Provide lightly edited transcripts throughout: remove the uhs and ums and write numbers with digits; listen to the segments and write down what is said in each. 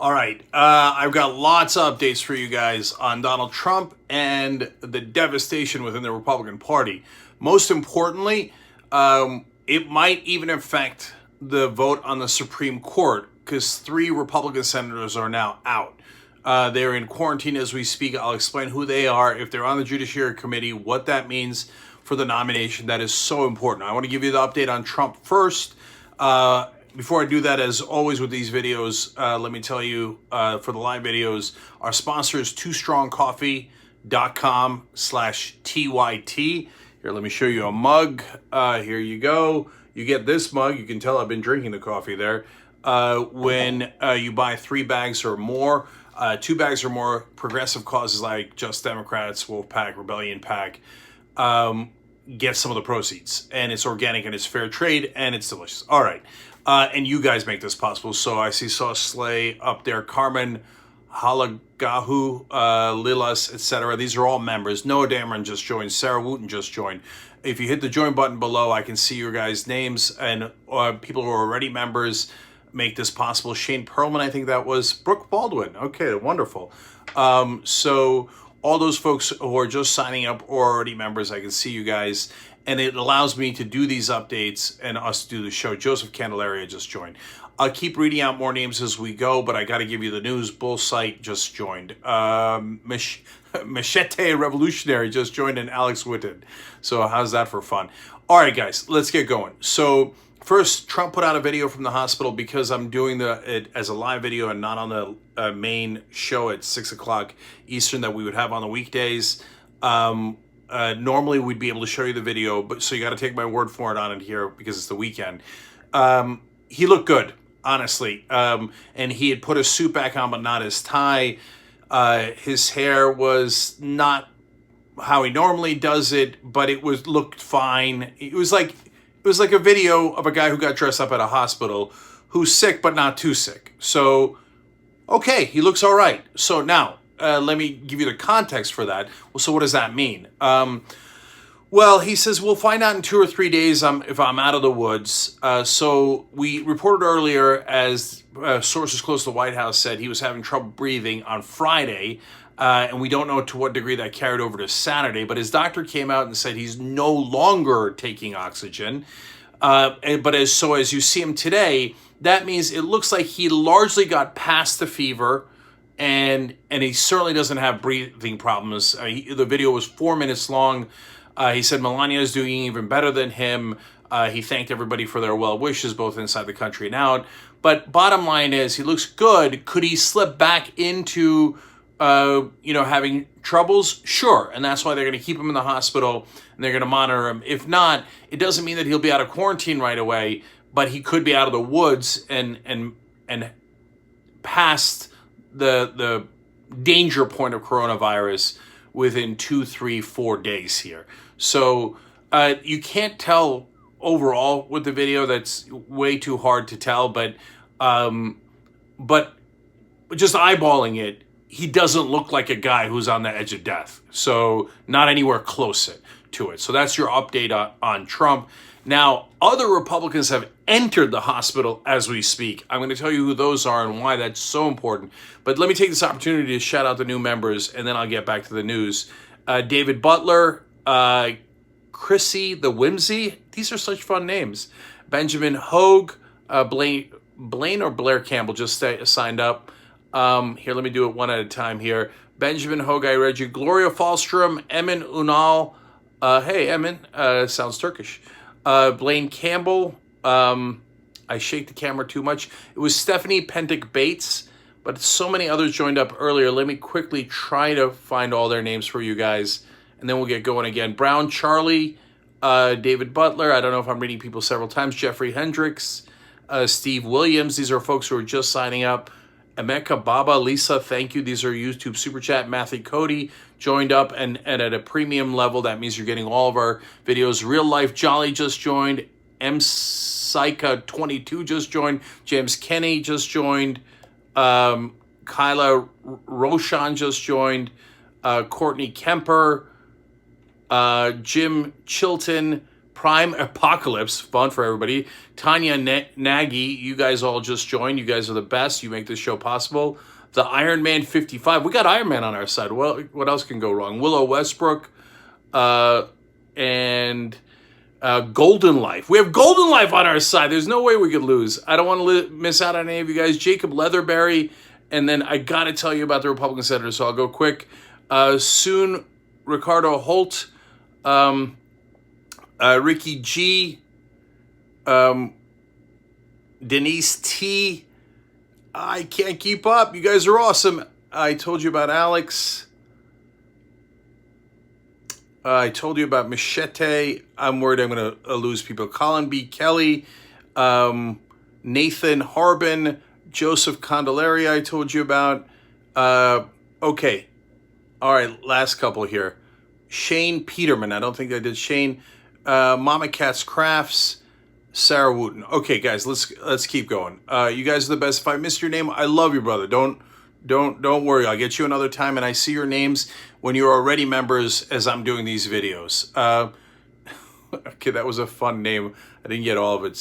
All right, I've got lots of updates for you guys on Donald Trump and the devastation within the Republican Party. Most importantly, it might even affect the vote on the Supreme Court because 3 Republican senators are now out. They're in quarantine as we speak. I'll explain who they are, if they're on the Judiciary Committee, what that means for the nomination. That is so important. I want to give you the update on Trump first. Before I do that, as always with these videos, let me tell you, for the live videos, our sponsor is twostrongcoffee.com/TYT. Here, let me show you a mug. Here you go. You get this mug. You can tell I've been drinking the coffee there. When you buy 3 bags or more, 2 bags or more, progressive causes like Just Democrats, Wolfpack, Rebellion Pack, get some of the proceeds. And it's organic and it's fair trade and it's delicious. All right. And you guys make this possible. So I see Sauce Slay up there, Carmen, Halagahu, Lilas, etc. These are all members. Noah Dameron just joined. Sarah Wooten just joined. If you hit the join button below, I can see your guys' names and people who are already members make this possible. Shane Perlman, I think that was. Brooke Baldwin. Okay, wonderful. So all those folks who are just signing up or already members, I can see you guys. And it allows me to do these updates and us do the show. Joseph Candelaria just joined. I'll keep reading out more names as we go, but I got to give you the news. Bullsight just joined. Machete Revolutionary just joined, and Alex Whitten. So how's that for fun? All right, guys, let's get going. So first, Trump put out a video from the hospital because I'm doing it as a live video and not on the main show at 6 o'clock Eastern that we would have on the weekdays. Normally we'd be able to show you the video, but so you got to take my word for it on it here because it's the weekend. He looked good, honestly. And he had put his suit back on, but not his tie. His hair was not how he normally does it, but it looked fine. It was like a video of a guy who got dressed up at a hospital who's sick, but not too sick. So, okay, he looks all right. So now, let me give you the context for that. Well, so what does that mean? Well, he says, we'll find out in 2 or 3 days if I'm out of the woods. So we reported earlier, as sources close to the White House said, he was having trouble breathing on Friday. And we don't know to what degree that carried over to Saturday. But his doctor came out and said he's no longer taking oxygen. But as you see him today, that means it looks like he largely got past the fever. And he certainly doesn't have breathing problems. The video was 4 minutes long. He said Melania is doing even better than him. He thanked everybody for their well wishes, both inside the country and out. But bottom line is, he looks good. Could he slip back into, having troubles? Sure. And that's why they're going to keep him in the hospital and they're going to monitor him. If not, it doesn't mean that he'll be out of quarantine right away, but he could be out of the woods and past the danger point of coronavirus within 2, 3, 4 days here. So you can't tell overall with the video. That's way too hard to tell. But just eyeballing it, he doesn't look like a guy who's on the edge of death. So not anywhere close to it. So that's your update on Trump. Now, other Republicans have entered the hospital as we speak. I'm going to tell you who those are and why that's so important. But let me take this opportunity to shout out the new members, and then I'll get back to the news. David Butler, Chrissy the Whimsy. These are such fun names. Benjamin Hogue, Blaine or Blair Campbell just signed up. Here, let me do it one at a time here. Benjamin Hogue, I read you. Gloria Falstrom, Emin Unal. Hey, Emin, sounds Turkish. Blaine Campbell, I shake the camera too much. It was Stephanie Pentic Bates, but so many others joined up earlier. Let me quickly try to find all their names for you guys, and then we'll get going again. Brown Charlie, David Butler, I don't know if I'm reading people several times, Jeffrey Hendricks, Steve Williams, these are folks who are just signing up. Emeka Baba, Lisa, thank you. These are YouTube Super Chat. Matthew Cody joined up and at a premium level. That means you're getting all of our videos. Real Life Jolly just joined. M. Psycha22 just joined. James Kenny just joined. Kyla Roshan just joined. Courtney Kemper. Jim Chilton. Prime Apocalypse, fun for everybody. Tanya Nagy, you guys all just joined. You guys are the best. You make this show possible. The Iron Man 55. We got Iron Man on our side. Well, what else can go wrong? Willow Westbrook and Golden Life. We have Golden Life on our side. There's no way we could lose. I don't want to miss out on any of you guys. Jacob Leatherberry. And then I got to tell you about the Republican senators, so I'll go quick. Soon, Ricardo Holt, Ricky G, Denise T. I can't keep up. You guys are awesome. I told you about Alex. I told you about Machete. I'm worried I'm going to lose people. Colin B. Kelly, Nathan Harbin, Joseph Condelaria I told you about. Okay. All right, last couple here. Shane Peterman. I don't think I did Shane. Mama Cat's Crafts. Sarah Wooten. Okay, guys, let's keep going. You guys are the best. If I missed your name, I love you, brother. Don't worry. I'll get you another time, and I see your names when you're already members as I'm doing these videos. Okay, that was a fun name. I didn't get all of it.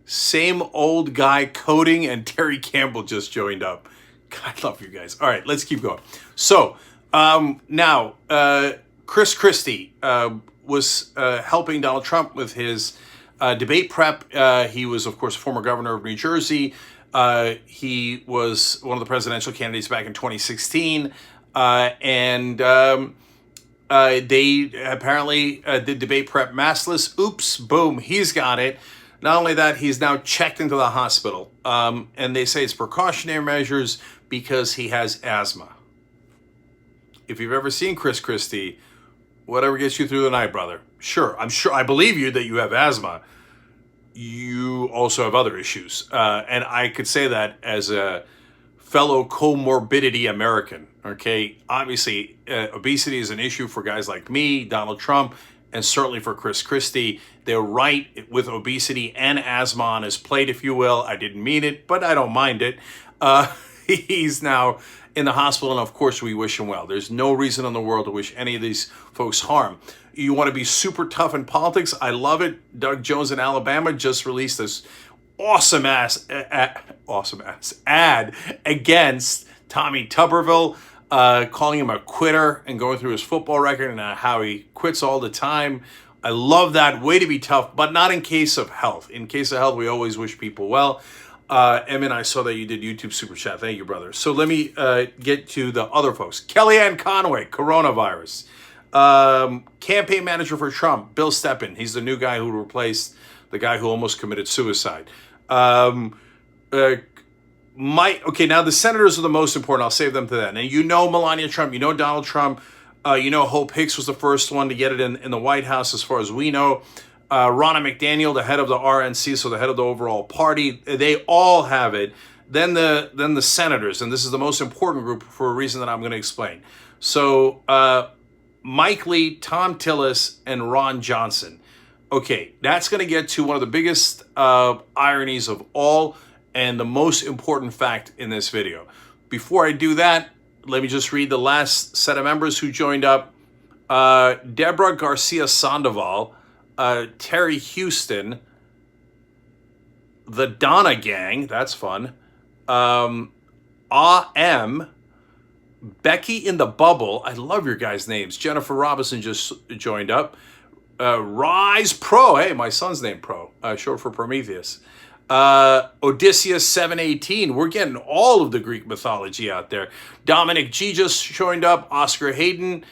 Same old guy coding, and Terry Campbell just joined up. God, I love you guys. All right, let's keep going. So now, Chris Christie was helping Donald Trump with his debate prep. He was, of course, former governor of New Jersey. He was one of the presidential candidates back in 2016. And they apparently did debate prep massless. Oops, boom, he's got it. Not only that, he's now checked into the hospital. And they say it's precautionary measures because he has asthma. If you've ever seen Chris Christie, whatever gets you through the night, brother. Sure, I believe you that you have asthma. You also have other issues. And I could say that as a fellow comorbidity American, okay? Obviously, obesity is an issue for guys like me, Donald Trump, and certainly for Chris Christie. They're right with obesity and asthma on his plate, if you will. I didn't mean it, but I don't mind it. He's now in the hospital, and of course we wish him well. There's no reason in the world to wish any of these folks harm. You want to be super tough in politics? I love it. Doug Jones in Alabama just released this awesome ass ad against Tommy Tuberville, calling him a quitter and going through his football record and how he quits all the time. I love that. Way to be tough, but not in case of health. In case of health, we always wish people well. Emin, I saw that you did YouTube Super Chat. Thank you, brother. So let me get to the other folks. Kellyanne Conway, coronavirus. Campaign manager for Trump, Bill Steppen. He's the new guy who replaced the guy who almost committed suicide. Okay, now the senators are the most important. I'll save them to that. And you know Melania Trump. You know Donald Trump. You know Hope Hicks was the first one to get it in the White House as far as we know. Ronna McDaniel, the head of the RNC, so the head of the overall party, they all have it. Then the senators, and this is the most important group for a reason that I'm going to explain. So Mike Lee, Tom Tillis, and Ron Johnson. Okay, that's going to get to one of the biggest ironies of all and the most important fact in this video. Before I do that, let me just read the last set of members who joined up. Deborah Garcia Sandoval, Terry Houston, the Donna Gang, that's fun, A.M., Becky in the Bubble, I love your guys' names, Jennifer Robinson just joined up, Rise Pro, hey, my son's name Pro, short for Prometheus, Odysseus 718, we're getting all of the Greek mythology out there, Dominic G just joined up, Oscar Hayden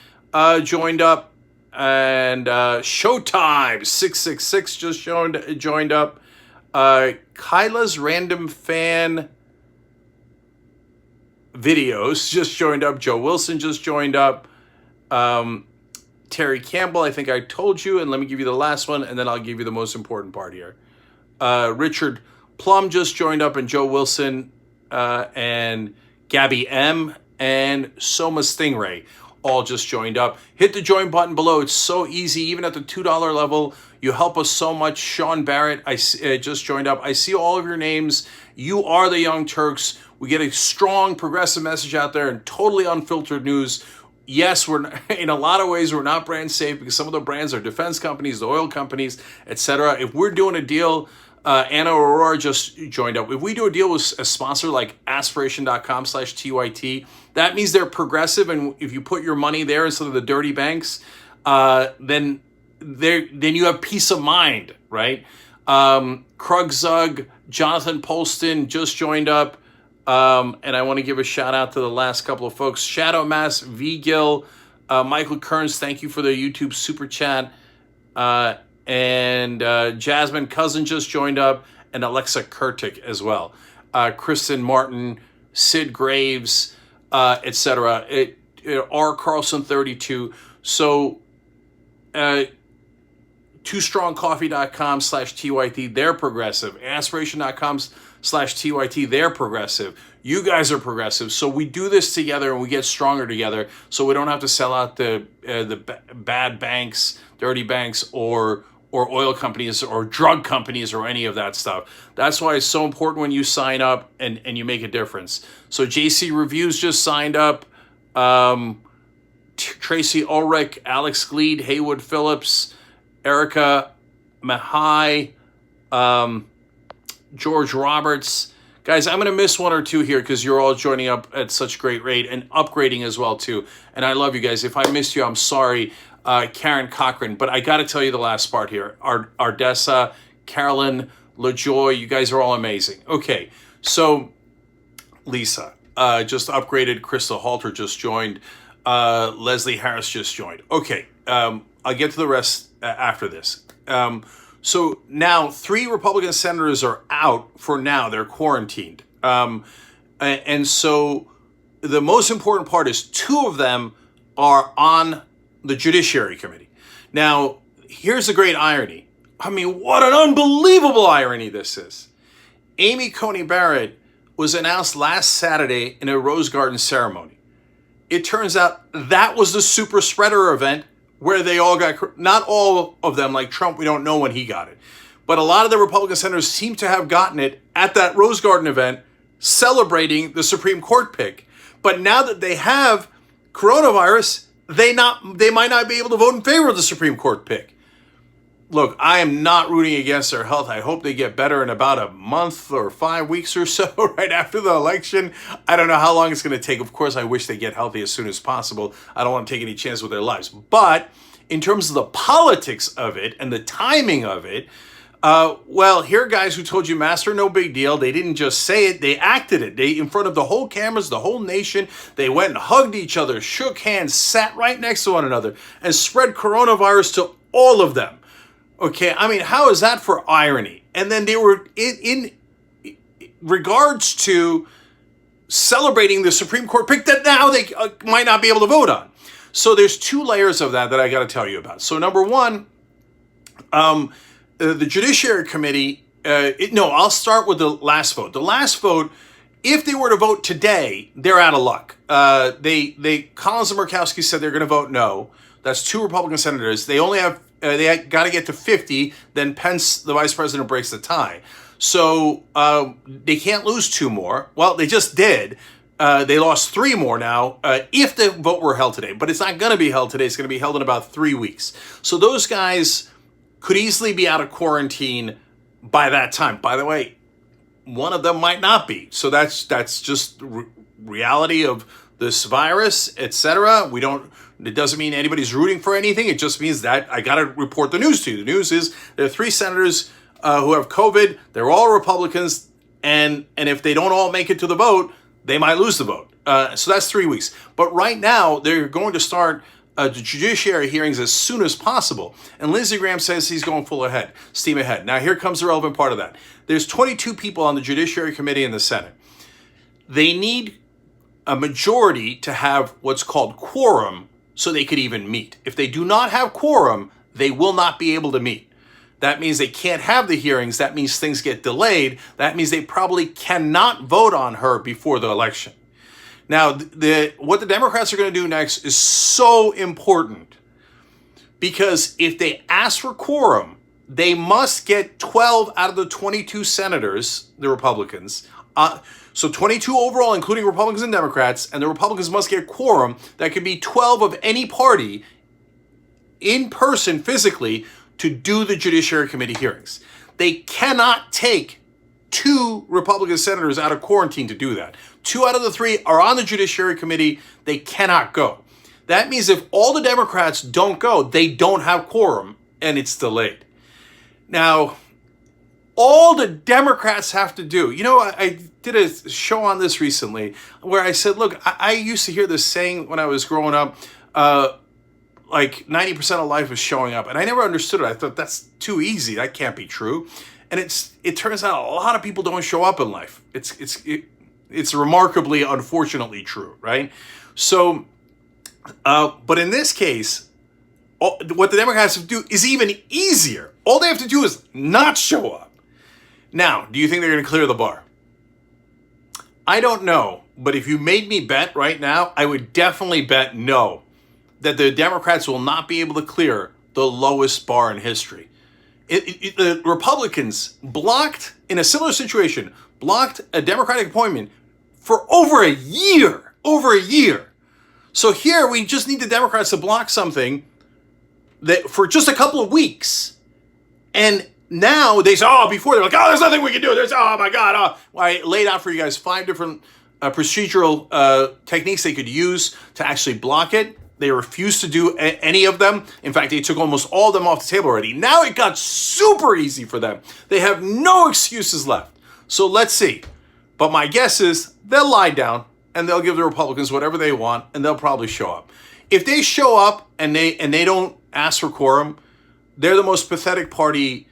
joined up, and Showtime 666 just joined up. Kyla's Random Fan Videos just joined up. Joe Wilson just joined up. Terry Campbell, I think I told you, and let me give you the last one, and then I'll give you the most important part here. Richard Plum just joined up, and Joe Wilson, and Gabby M, and Soma Stingray all just joined up. Hit the join button below. It's so easy. Even at the $2 level, you help us so much. Sean Barrett, I just joined up. I see all of your names. You are the Young Turks. We get a strong progressive message out there and totally unfiltered news. yes, we're in a lot of ways we're not brand safe because some of the brands are defense companies, the oil companies, etc. If we're doing a deal, Anna Aurora just joined up. If we do a deal with a sponsor like aspiration.com/TYT, that means they're progressive, and if you put your money there instead of the dirty banks, then you have peace of mind, right? Krug Zug, Jonathan Polston just joined up. And I want to give a shout out to the last couple of folks. Shadow Mass, V Gill, Michael Kearns, thank you for the YouTube super chat. And Jasmine Cousin just joined up, and Alexa Kurtik as well. Kristen Martin, Sid Graves, etc. R. Carlson 32. So, TwoStrongCoffee.com/TYT, they're progressive. Aspiration.com/TYT, they're progressive. You guys are progressive. So we do this together and we get stronger together, so we don't have to sell out the bad banks, dirty banks, or oil companies or drug companies or any of that stuff. That's why it's so important when you sign up and you make a difference. So JC Reviews just signed up. Tracy Ulrich, Alex Gleed, Haywood Phillips, Erica Mahai, George Roberts. Guys, I'm going to miss one or two here because you're all joining up at such great rate and upgrading as well, too. And I love you guys. If I missed you, I'm sorry. Karen Cochran. But I got to tell you the last part here. Ardessa, Carolyn, LaJoy, you guys are all amazing. Okay, so Lisa just upgraded. Crystal Halter just joined. Leslie Harris just joined. Okay, I'll get to the rest after this. So now 3 Republican senators are out for now. They're quarantined. And so the most important part is 2 of them are on the Judiciary Committee. Now, here's the great irony. I mean, what an unbelievable irony this is. Amy Coney Barrett was announced last Saturday in a Rose Garden ceremony. It turns out that was the super spreader event where they all got, not all of them, like Trump, we don't know when he got it. But a lot of the Republican senators seem to have gotten it at that Rose Garden event celebrating the Supreme Court pick. But now that they have coronavirus, they might not be able to vote in favor of the Supreme Court pick. Look, I am not rooting against their health. I hope they get better in about a month or 5 weeks or so, right after the election. I don't know how long it's going to take. Of course, I wish they get healthy as soon as possible. I don't want to take any chance with their lives. But in terms of the politics of it and the timing of it, well, here are guys who told you, Master, no big deal. They didn't just say it. They acted it. They, in front of the whole cameras, the whole nation, they went and hugged each other, shook hands, sat right next to one another, and spread coronavirus to all of them. Okay, I mean, how is that for irony? And then they were in regards to celebrating the Supreme Court pick that now they might not be able to vote on. So there's 2 layers of that I got to tell you about. So number one, the Judiciary Committee, I'll start with the last vote. The last vote, if they were to vote today, they're out of luck. Collins and Murkowski said they're going to vote no. That's 2 Republican senators. They only have they got to get to 50, then Pence, the vice president, breaks the tie. So they can't lose 2 more. Well, they just did. They lost 3 more now if the vote were held today. But it's not going to be held today. It's going to be held in about 3 weeks. So those guys could easily be out of quarantine by that time. By the way, one of them might not be. So that's just reality of this virus, etc. It doesn't mean anybody's rooting for anything. It just means that I got to report the news to you. The news is there are 3 senators who have COVID. They're all Republicans. And if they don't all make it to the vote, they might lose the vote. So that's 3 weeks. But right now, they're going to start the judiciary hearings as soon as possible. And Lindsey Graham says he's going steam ahead. Now, here comes the relevant part of that. There's 22 people on the Judiciary Committee in the Senate. They need a majority to have what's called quorum so they could even meet. If they do not have quorum, they will not be able to meet. That means they can't have the hearings. That means things get delayed. That means they probably cannot vote on her before the election. Now, what the Democrats are going to do next is so important because if they ask for quorum, they must get 12 out of the 22 senators, the Republicans, So 22 overall, including Republicans and Democrats, and the Republicans must get quorum that could be 12 of any party in person physically to do the Judiciary Committee hearings. They cannot take 2 Republican senators out of quarantine to do that. 2 out of the 3 are on the Judiciary Committee. They cannot go. That means if all the Democrats don't go, they don't have quorum, and it's delayed. Now, all the Democrats have to do, I did a show on this recently where I said, look, I used to hear this saying when I was growing up, like 90% of life is showing up. And I never understood it. I thought that's too easy. That can't be true. And it turns out a lot of people don't show up in life. It's remarkably, unfortunately true, right? So, but in this case, what the Democrats have to do is even easier. All they have to do is not show up. Now, do you think they're going to clear the bar? I don't know. But if you made me bet right now, I would definitely bet no. That the Democrats will not be able to clear the lowest bar in history. The Republicans blocked, in a similar situation, blocked a Democratic appointment for over a year. Over a year. So here we just need the Democrats to block something that for just a couple of weeks. And now they say, before they're like, there's nothing we can do. Oh my God. I laid out for you guys 5 different procedural techniques they could use to actually block it. They refused to do any of them. In fact, they took almost all of them off the table already. Now it got super easy for them. They have no excuses left. So let's see. But my guess is they'll lie down and they'll give the Republicans whatever they want and they'll probably show up. If they show up and they don't ask for quorum, they're the most pathetic party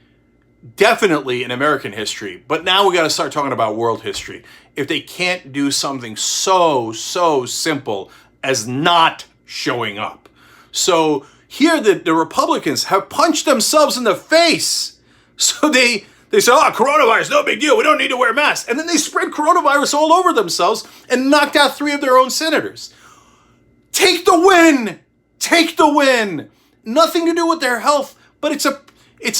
definitely in American history. But now we got to start talking about world history. If they can't do something so simple as not showing up. So here the Republicans have punched themselves in the face. So they say, coronavirus, no big deal. We don't need to wear masks. And then they spread coronavirus all over themselves and knocked out 3 of their own senators. Take the win. Take the win. Nothing to do with their health, but it's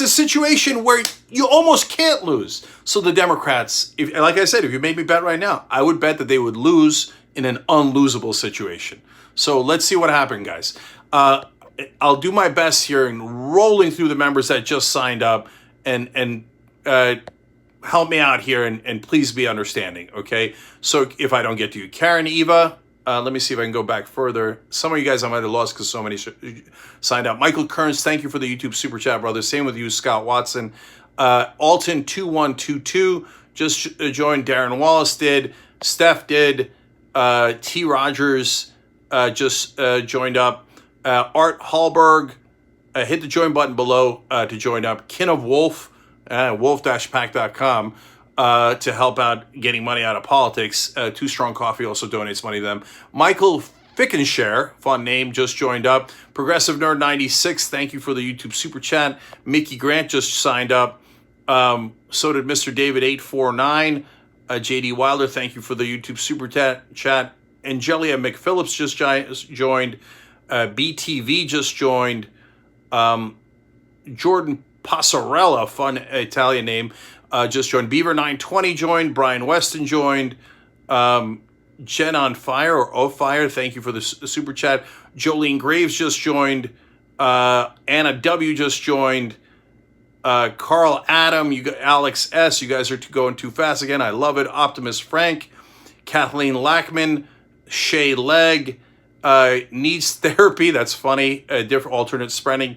a situation where you almost can't lose. So the Democrats, like I said, if you made me bet right now, I would bet that they would lose in an unlosable situation. So let's see what happened, guys. I'll do my best here in rolling through the members that just signed up and help me out here and please be understanding, okay? So if I don't get to you, Karen, Eva, let me see if I can go back further. Some of you guys I might have lost because so many signed up. Michael Kearns, thank you for the YouTube Super Chat, brother. Same with you, Scott Watson. Alton2122 just joined. Darren Wallace did. Steph did. T. Rogers just joined up. Art Hallberg, hit the join button below to join up. Kin of Wolf, wolf-pack.com, to help out getting money out of politics. Too Strong Coffee also donates money to them. Michael Fickenshare, fun name, just joined up. Progressive Nerd 96, thank you for the YouTube Super Chat. Mickey Grant just signed up. So did Mr. David 849. JD Wilder, thank you for the YouTube Super Chat. Angelia McPhillips just joined. BTV just joined. Jordan Passarella, fun Italian name, just joined. Beaver920 joined. Brian Weston joined. Jen on Fire or O Fire, thank you for the Super Chat. Jolene Graves just joined. Anna W just joined. Carl Adam, Alex S, you guys are going too fast again. I love it. Optimus Frank, Kathleen Lackman, Shay Legg, needs therapy. That's funny. Different alternate spelling.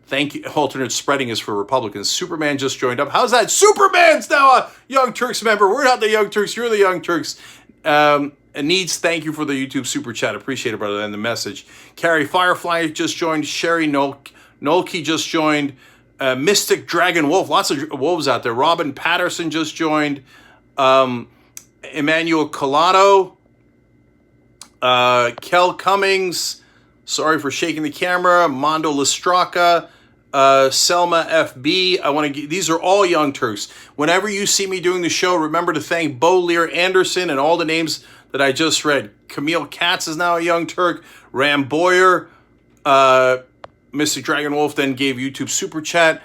Thank you. Alternate spreading is for Republicans. Superman just joined up. How's that? Superman's now a Young Turks member. We're not the Young Turks. You're the Young Turks. Needs, thank you for the YouTube Super Chat. Appreciate it, brother. And the message. Carrie Firefly just joined. Sherry Nolke just joined. Mystic Dragon Wolf. Lots of wolves out there. Robin Patterson just joined. Emmanuel Collado. Kel Cummings. Sorry for shaking the camera. Mondo Listraka. Selma FB. These are all Young Turks. Whenever you see me doing the show, remember to thank Bo Lear Anderson and all the names that I just read. Camille Katz is now a Young Turk. Ram Boyer. Mystic Dragon Wolf then gave YouTube Super Chat.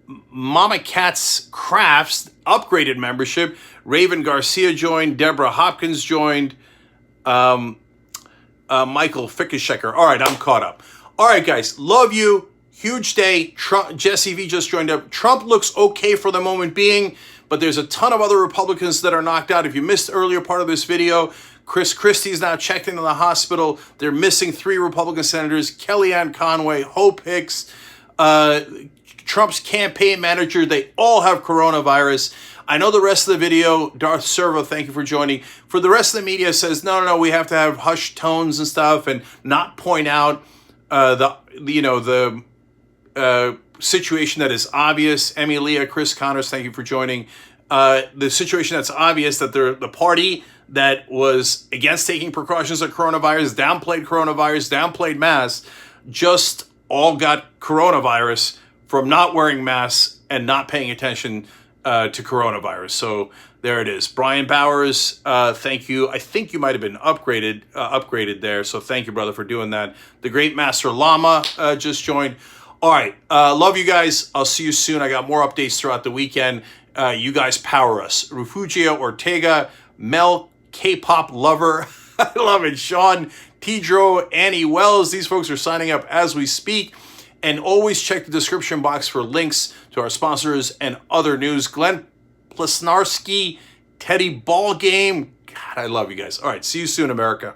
Mama Cat's Crafts upgraded membership. Raven Garcia joined. Deborah Hopkins joined. Michael Fickenschecker. All right, I'm caught up. All right, guys, love you. Huge day. Trump, Jesse V just joined up. Trump looks okay for the moment being, but there's a ton of other Republicans that are knocked out. If you missed the earlier part of this video, Chris Christie's now checked into the hospital. They're missing 3 Republican senators, Kellyanne Conway, Hope Hicks, Trump's campaign manager. They all have coronavirus. I know the rest of the video, Darth Servo, thank you for joining. For the rest of the media says, no, we have to have hushed tones and stuff and not point out the situation that is obvious. Emmy Leah, Chris Connors, thank you for joining. The situation that's obvious, that the party that was against taking precautions of coronavirus, downplayed masks, just all got coronavirus from not wearing masks and not paying attention to coronavirus. So there it is. Brian Bowers, thank you. I think you might have been upgraded there. So thank you, brother, for doing that. The Great Master Lama just joined. All right. Love you guys. I'll see you soon. I got more updates throughout the weekend. You guys power us. Refugio Ortega, Mel K-pop lover. I love it. Sean, Tidro, Annie Wells. These folks are signing up as we speak. And always check the description box for links to our sponsors and other news. Glenn Plasnarski, Teddy Ballgame. God, I love you guys. All right. See you soon, America.